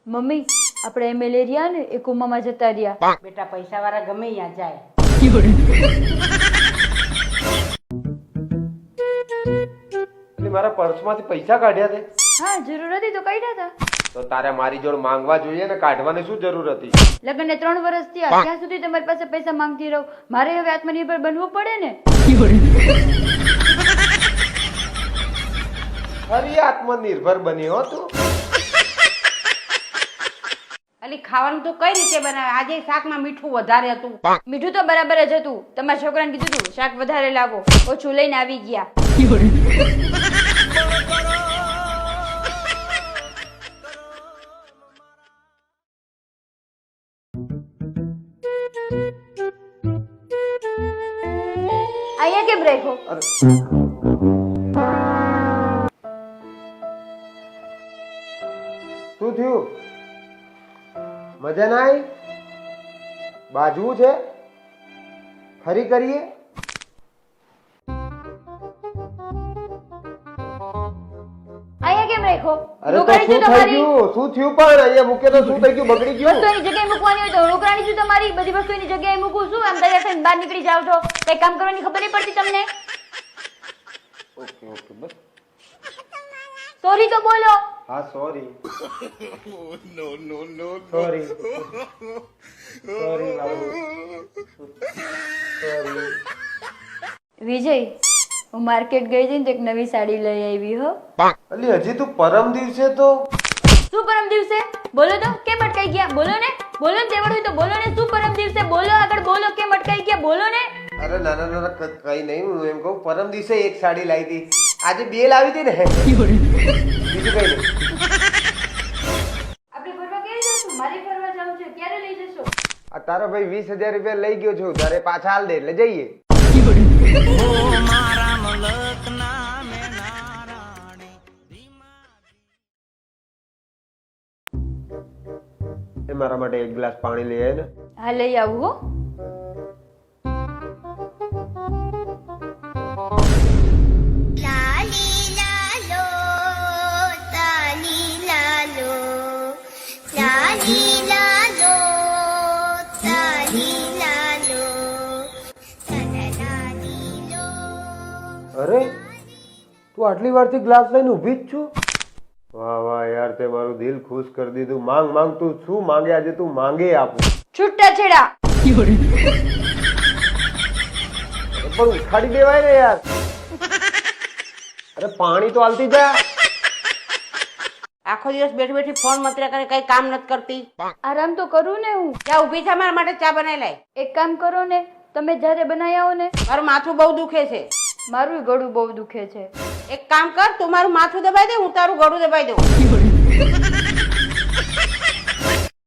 Mummy આપણે MLA રહ્યા ને એ કુમામાં જતા રહ્યા. બેટા પૈસા વાળા ગમે ત્યાં જાય. મારા પર્સમાંથી પૈસા કાઢ્યા તે? હા જરૂર હતી તો કાઢ્યા હતા. તો તારે મારી જોડે માંગવા જોઈએ ને, કાઢવાની શું જરૂર હતી? લગ્નને 3 વર્ષ થયા, ત્યાં સુધી તમારી પાસે પૈસા માંગતી રહું. મારે હવે આત્મનિર્ભર બનવું પડે ને. ફરી આત્મનિર્ભર બની હો તું. અલી ખાવાનું તો કઈ રીતે બનાવે? આજે શાકમાં મીઠું વધારે હતું. મીઠું તો બરાબર જ હતું. તમારા છોકરાને કીધું તું શાક વધારે લાવો, ઓછું લઈને આવી ગયા. અહીંયા કેમ રાખ્યો? અરે શું થયું? મજા ના આવી? બાજવું છે? ફરી કરીએ? અહીંયા કેમ રાખ્યો? અરે તો રોકાણી શું છું થઈ તમારી. ગયું? શું થયું? પણ અહીંયા મૂકે તો શું થઈ ગયું? બગડી ગયું? વસ્તુ એની જગ્યાએ મૂકવાની હોય તો રોકરાણી છું તમારી. બધી વસ્તુ એની જગ્યાએ મૂકું છું. આમ તૈયાર થઈને બહાર નીકળી જાવ છો. કઈ કામ કરવાની ખબર નહીં પડતી તમને. ઓકે ઓકે બસ. સોરી તો બોલો. હા સોરી. સોરી સોરી બાબુ. સોરી. વિજય, હું માર્કેટ ગઈ હતી ને તો એક નવી સાડી લઈ આવી હો. અલી હજી તું પરમ દિવસે તો શું પરમ દિવસે? બોલો તો કેમ અટકાઈ ગયા? બોલો ને. બોલો ને તેવડ હોય તો બોલો ને. શું પરમ દિવસે? બોલો આગળ બોલો. કેમ અટકાઈ ગયા? બોલો ને. અરે નાના નાના કઈ નહીં, હું એમ કહું પરમ દિવસે એક સાડી લાવી હતી, આજે બે લાવી હતી ને. બીજું કઈ નહીં. આપણે ફરવા ક્યારે જશું? મારે ફરવા જવું છે. ક્યારે લઈ જશો? આ તારો ભાઈ 20,000 રૂપિયા લઈ ગયો છું, તારે પાછા હાલ દે એટલે જઈએ. એ મારા માટે એક ગ્લાસ પાણી લઈ આય ને. હા લઈ આવું હો. અરે તું આટલી વારથી ગ્લાસ લઈને ઊભી જ છું? વાહ વાહ યાર, તે મારું દિલ ખુશ કરી દીધું. માંગ માંગ, તું શું માંગે આજે? તું માંગે આપું. છૂટા છેડા. પણ ઉખાડી દેવાય ને યાર. અરે પાણી તો હાલતી જા. આખો દિવસ બેઠી બેઠી ફોન મતરા કરે, કઈ કામ નથી કરતી. આરામ તો કરું ને હું. જા ઊભી થા, મારા માટે ચા બનાવી લાય. એક કામ કરો ને, તમે જ્યારે બનાવી આવો ને. મારું માથું બહુ દુખે છે. મારું ગળું બહુ દુખે છે. એક કામ કર, તું મારું માથું દબાઈ દે, હું તારું ગળું દબાઈ દઉં.